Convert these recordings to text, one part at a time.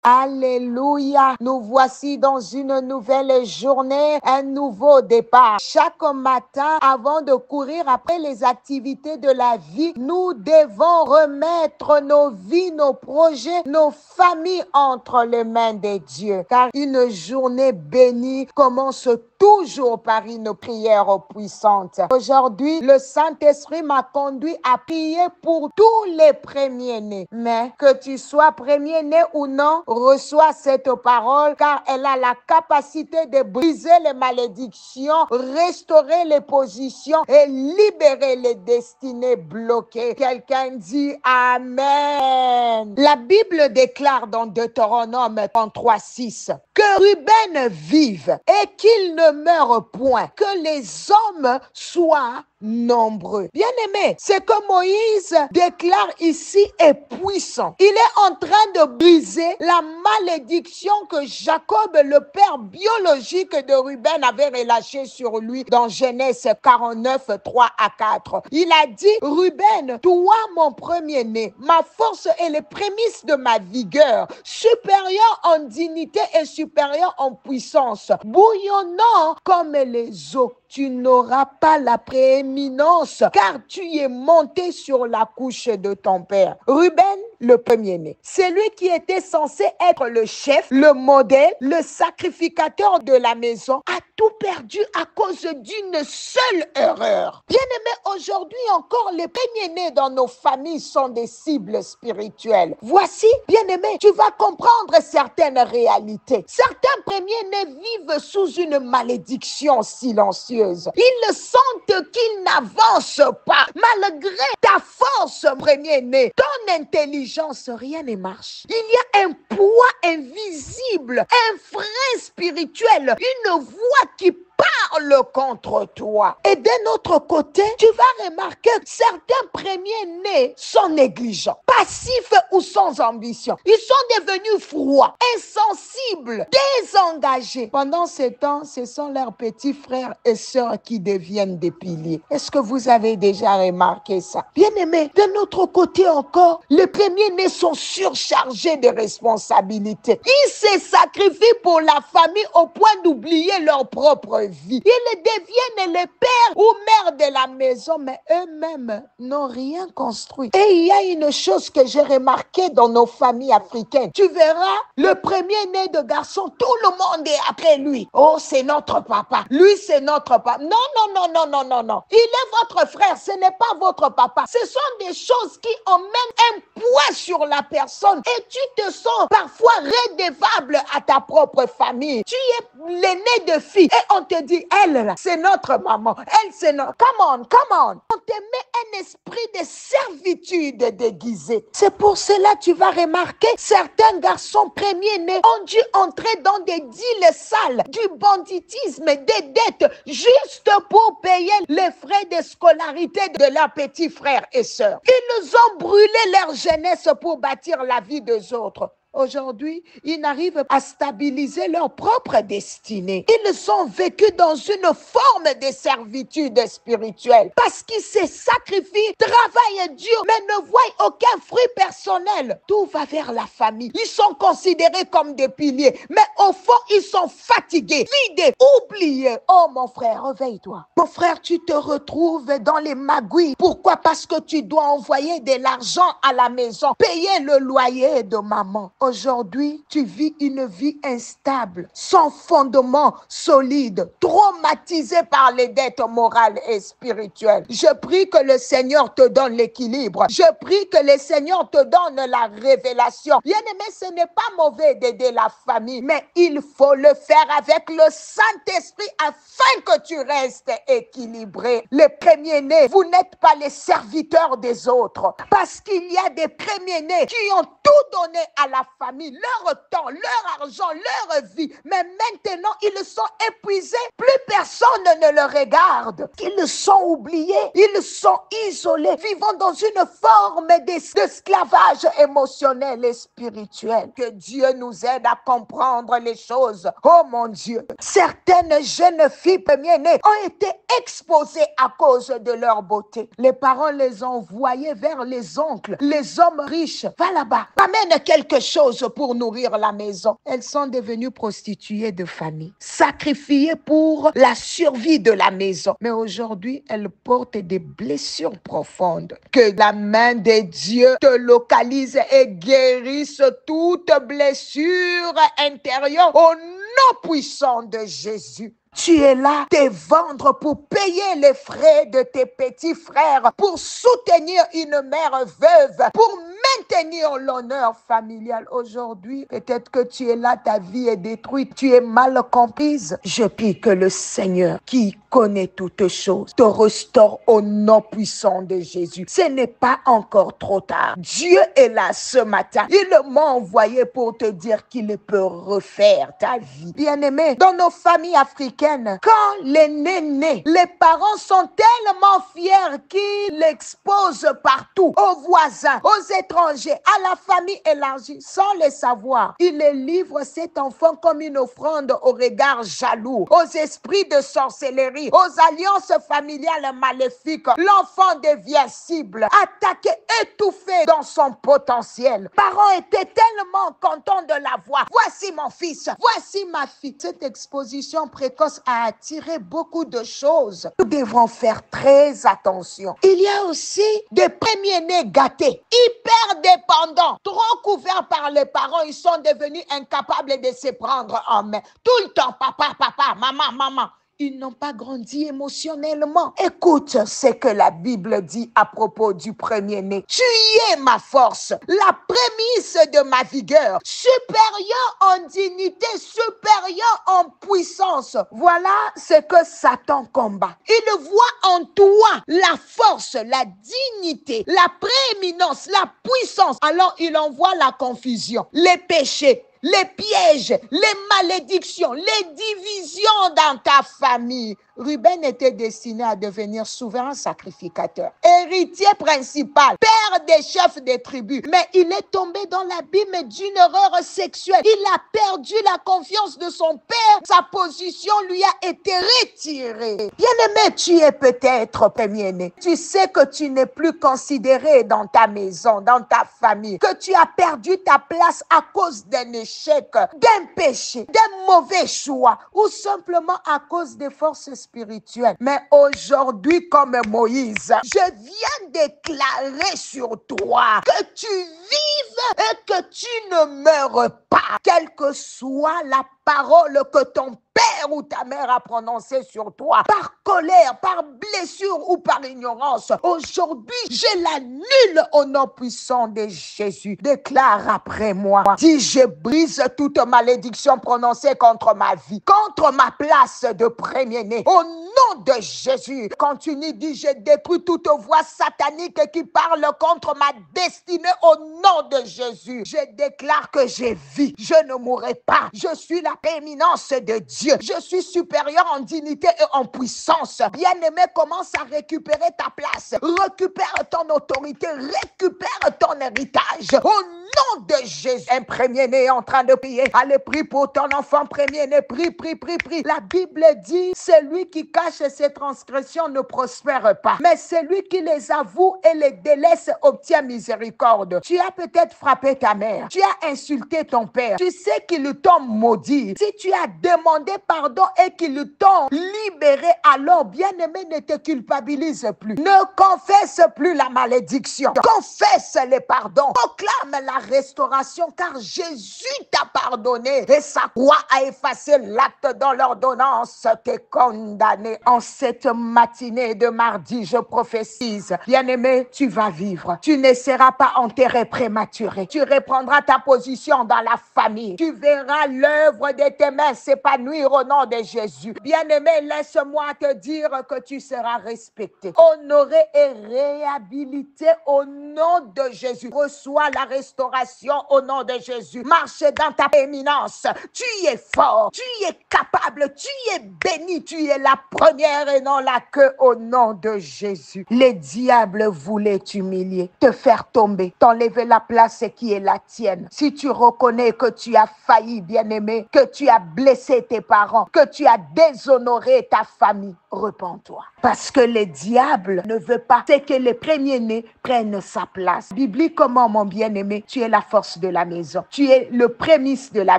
Alléluia. Nous voici dans une nouvelle journée, un nouveau départ. Chaque matin, avant de courir après les activités de la vie, nous devons remettre nos vies, nos projets, nos familles entre les mains de Dieu. Car une journée bénie commence toujours par une prière puissante. Aujourd'hui, le Saint-Esprit m'a conduit à prier pour tous les premiers-nés. Mais que tu sois premier-né ou non, reçois cette parole car elle a la capacité de briser les malédictions, restaurer les positions et libérer les destinées bloquées. Quelqu'un dit Amen. La Bible déclare dans Deutéronome 33:6 que Ruben vive et qu'il ne meure point, que les hommes soient nombreux. Bien-aimé, ce que Moïse déclare ici est puissant. Il est en train de briser la malédiction que Jacob, le père biologique de Ruben, avait relâchée sur lui dans Genèse 49, 3 à 4. Il a dit, Ruben, toi mon premier-né, ma force est les prémices de ma vigueur, supérieur en dignité et supérieur en puissance, bouillonnant comme les eaux. Tu n'auras pas la prééminence, car tu es monté sur la couche de ton père. Ruben, le premier-né, c'est lui qui était censé être le chef, le modèle, le sacrificateur de la maison, a tout perdu à cause d'une seule erreur. Bien-aimé, aujourd'hui encore, les premiers-nés dans nos familles sont des cibles spirituelles. Voici, bien-aimé, tu vas comprendre certaines réalités. Certains premiers-nés vivent sous une malédiction silencieuse. Ils sentent qu'ils n'avancent pas. Malgré ta force, premier-né, ton intelligence, rien ne marche. Il y a un poids invisible, un frein spirituel, une voix qui parle contre toi. Et d'un autre côté, tu vas remarquer que certains premiers-nés sont négligents, passifs ou sans ambition. Ils sont devenus froids, insensibles, désengagés. Pendant ce temps, ce sont leurs petits frères et sœurs qui deviennent des piliers. Est-ce que vous avez déjà remarqué ça? Bien-aimés, d'un autre côté encore, les premiers-nés sont surchargés de responsabilités. Ils se sacrifient pour la famille au point d'oublier leur propre vie. Ils deviennent les pères ou mères de la maison, mais eux-mêmes n'ont rien construit. Et il y a une chose que j'ai remarquée dans nos familles africaines. Tu verras, le premier-né de garçon, tout le monde est après lui. Oh, c'est notre papa. Lui, c'est notre papa. Non, non, non, non, non, non, non. Il est votre frère, ce n'est pas votre papa. Ce sont des choses qui emmènent un poids sur la personne et tu te sens parfois redevable à ta propre famille. Tu es l'aîné de fille et on te dit, elle, c'est notre maman. Elle, c'est notre... Come on, come on. On te met un esprit de servitude déguisé. C'est pour cela que tu vas remarquer, certains garçons premiers-nés ont dû entrer dans des deals sales, du banditisme, des dettes, juste pour payer les frais de scolarité de leurs petits frères et sœurs. Ils ont brûlé leur jeunesse pour bâtir la vie des autres. Aujourd'hui, ils n'arrivent à stabiliser leur propre destinée. Ils ont vécu dans une forme de servitude spirituelle parce qu'ils se sacrifient, travaillent dur, mais ne voient aucun fruit personnel. Tout va vers la famille. Ils sont considérés comme des piliers, mais au fond, ils sont fatigués, vidés, oubliés. Oh mon frère, réveille-toi. Mon frère, tu te retrouves dans les magouilles. Pourquoi? Parce que tu dois envoyer de l'argent à la maison, payer le loyer de maman. Aujourd'hui, tu vis une vie instable, sans fondement solide, traumatisé par les dettes morales et spirituelles. Je prie que le Seigneur te donne l'équilibre. Je prie que le Seigneur te donne la révélation. Bien-aimé, ce n'est pas mauvais d'aider la famille, mais il faut le faire avec le Saint-Esprit afin que tu restes équilibré. Les premiers-nés, vous n'êtes pas les serviteurs des autres, parce qu'il y a des premiers-nés qui ont tout donné à la famille, leur temps, leur argent, leur vie. Mais maintenant, ils sont épuisés. Plus personne ne le regarde. Ils sont oubliés. Ils sont isolés, vivant dans une forme d'esclavage émotionnel et spirituel. Que Dieu nous aide à comprendre les choses. Oh mon Dieu. Certaines jeunes filles premières-nées ont été exposées à cause de leur beauté. Les parents les ont envoyées vers les oncles, les hommes riches. Va là-bas, amène quelque chose. choses pour nourrir la maison. Elles sont devenues prostituées de famille, sacrifiées pour la survie de la maison. Mais aujourd'hui, elles portent des blessures profondes. Que la main de Dieu te localise et guérisse toute blessure intérieure au nom puissant de Jésus. Tu es là, te vendre pour payer les frais de tes petits frères, pour soutenir une mère veuve, pour maintenir l'honneur familial. Aujourd'hui, peut-être que tu es là, ta vie est détruite, tu es mal comprise. Je prie que le Seigneur, qui connaît toutes choses, te restaure au nom puissant de Jésus. Ce n'est pas encore trop tard. Dieu est là ce matin. Il m'a envoyé pour te dire qu'il peut refaire ta vie. Bien-aimé, dans nos familles africaines, quand l'aîné naît, les parents sont tellement fiers qu'ils l'exposent partout, aux voisins, aux étrangers, à la famille élargie, sans le savoir. Ils les livrent cet enfant comme une offrande au regard jaloux, aux esprits de sorcellerie, aux alliances familiales maléfiques. L'enfant devient cible, attaqué, étouffé dans son potentiel. Parents étaient tellement contents de la voir. Voici mon fils, voici ma fille. Cette exposition précoce a attiré beaucoup de choses. Nous devrons faire très attention. Il y a aussi des premiers-nés gâtés, hyper dépendants, trop couverts par les parents. Ils sont devenus incapables de se prendre en main. Tout le temps, papa, papa, maman, maman. Ils n'ont pas grandi émotionnellement. Écoute ce que la Bible dit à propos du premier-né. Tu y es ma force, la prémisse de ma vigueur, supérieur en dignité, supérieur en puissance. Voilà ce que Satan combat. Il voit en toi la force, la dignité, la prééminence, la puissance. Alors il envoie la confusion, les péchés, les pièges, les malédictions, les divisions dans ta famille. Ruben était destiné à devenir souverain sacrificateur, héritier principal, père des chefs des tribus. Mais il est tombé dans l'abîme d'une erreur sexuelle. Il a perdu la confiance de son père. Sa position lui a été retirée. Bien-aimé, tu es peut-être premier-né. Tu sais que tu n'es plus considéré dans ta maison, dans ta famille, que tu as perdu ta place à cause d'un échec, d'un péché, d'un mauvais choix, ou simplement à cause des forces spirituelle. Mais aujourd'hui, comme Moïse, je viens déclarer sur toi que tu vives et que tu ne meurs pas, quelle que soit la parole que ton père ou ta mère a prononcée sur toi, par colère, par blessure ou par ignorance. Aujourd'hui, je l'annule au nom puissant de Jésus. Déclare après moi. Dis, je brise toute malédiction prononcée contre ma vie, contre ma place de premier-né. Au nom de Jésus, continue, dis, je détruis toute voix satanique qui parle contre ma destinée au nom de Jésus. Je déclare que je vis, je ne mourrai pas. Je suis la prééminence de Dieu. Je suis supérieur en dignité et en puissance. Bien-aimé, commence à récupérer ta place. Récupère ton autorité. Récupère ton héritage. Au nom de Jésus. Un premier-né est en train de prier. Allez, prie pour ton enfant premier-né. Prie, prie, prie, prie. La Bible dit, celui qui cache ses transgressions ne prospère pas. Mais celui qui les avoue et les délaisse obtient miséricorde. Tu as peut-être frappé ta mère. Tu as insulté ton père. Tu sais qu'ils t'ont maudit. Si tu as demandé pardon et qu'ils t'ont libéré, alors bien-aimé, ne te culpabilise plus. Ne confesse plus la malédiction. Confesse les pardons. Proclame la restauration car Jésus t'a pardonné et sa croix a effacé l'acte dans l'ordonnance. T'es condamné. En cette matinée de mardi, je prophétise. Bien-aimé, tu vas vivre. Tu ne seras pas enterré prématuré. Tu reprendras ta position dans la famille. Tu verras l'œuvre de tes mains s'épanouir au nom de Jésus. Bien-aimé, laisse-moi te dire que tu seras respecté, honoré et réhabilité au nom de Jésus. Reçois la restauration au nom de Jésus. Marche dans ta éminence. Tu es fort, tu es capable, tu es béni, tu es la première et non la queue au nom de Jésus. Les diables voulaient t'humilier, te faire tomber, t'enlever la place qui est la tienne. Si tu reconnais que tu as failli, bien-aimé, que que tu as blessé tes parents, que tu as déshonoré ta famille, repens-toi. Parce que le diable ne veut pas, c'est que les premiers-nés prennent sa place. Bibliquement, mon bien-aimé, tu es la force de la maison. Tu es le prémisse de la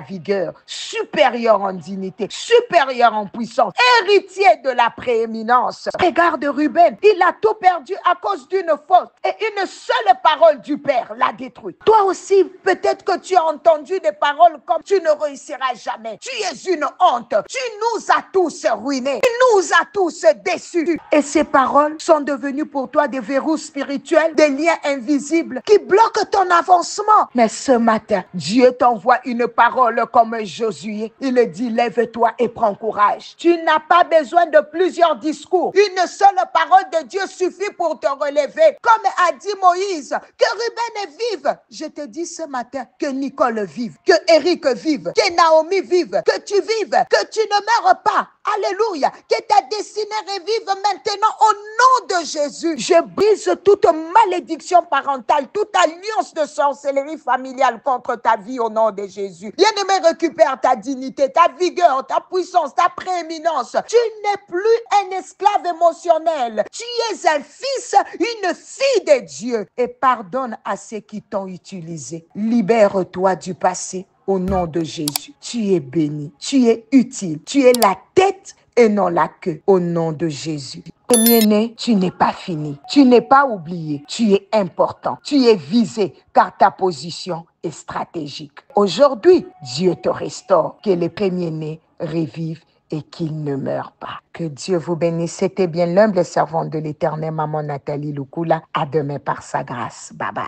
vigueur, supérieur en dignité, supérieur en puissance, héritier de la prééminence. Regarde Ruben, il a tout perdu à cause d'une faute. Et une seule parole du Père l'a détruit. Toi aussi, peut-être que tu as entendu des paroles comme tu ne réussiras jamais. Tu es une honte. Tu nous as tous ruinés. Tu nous as tous déçus. Et ces paroles sont devenues pour toi des verrous spirituels, des liens invisibles qui bloquent ton avancement. Mais ce matin, Dieu t'envoie une parole comme Josué. Il dit, lève-toi et prends courage. Tu n'as pas besoin de plusieurs discours. Une seule parole de Dieu suffit pour te relever. Comme a dit Moïse, que Ruben vive. Je te dis ce matin que Nicole vive, que Eric vive, que Naomi vive, que tu vives, que tu ne meurs pas. Alléluia. Que ta destinée revive maintenant au nom de Jésus. Je brise toute malédiction parentale, toute alliance de sorcellerie familiale contre ta vie au nom de Jésus. Bien-aimé, récupère ta dignité, ta vigueur, ta puissance, ta prééminence. Tu n'es plus un esclave émotionnel. Tu es un fils, une fille de Dieu. Et pardonne à ceux qui t'ont utilisé. Libère-toi du passé. Au nom de Jésus, tu es béni, tu es utile, tu es la tête et non la queue. Au nom de Jésus. Premier-né, tu n'es pas fini, tu n'es pas oublié, tu es important, tu es visé car ta position est stratégique. Aujourd'hui, Dieu te restaure, que les premiers-nés revivent et qu'il ne meure pas. Que Dieu vous bénisse. C'était bien l'humble servante de l'Éternel, Maman Nathalie Lukula. À demain par sa grâce. Bye bye.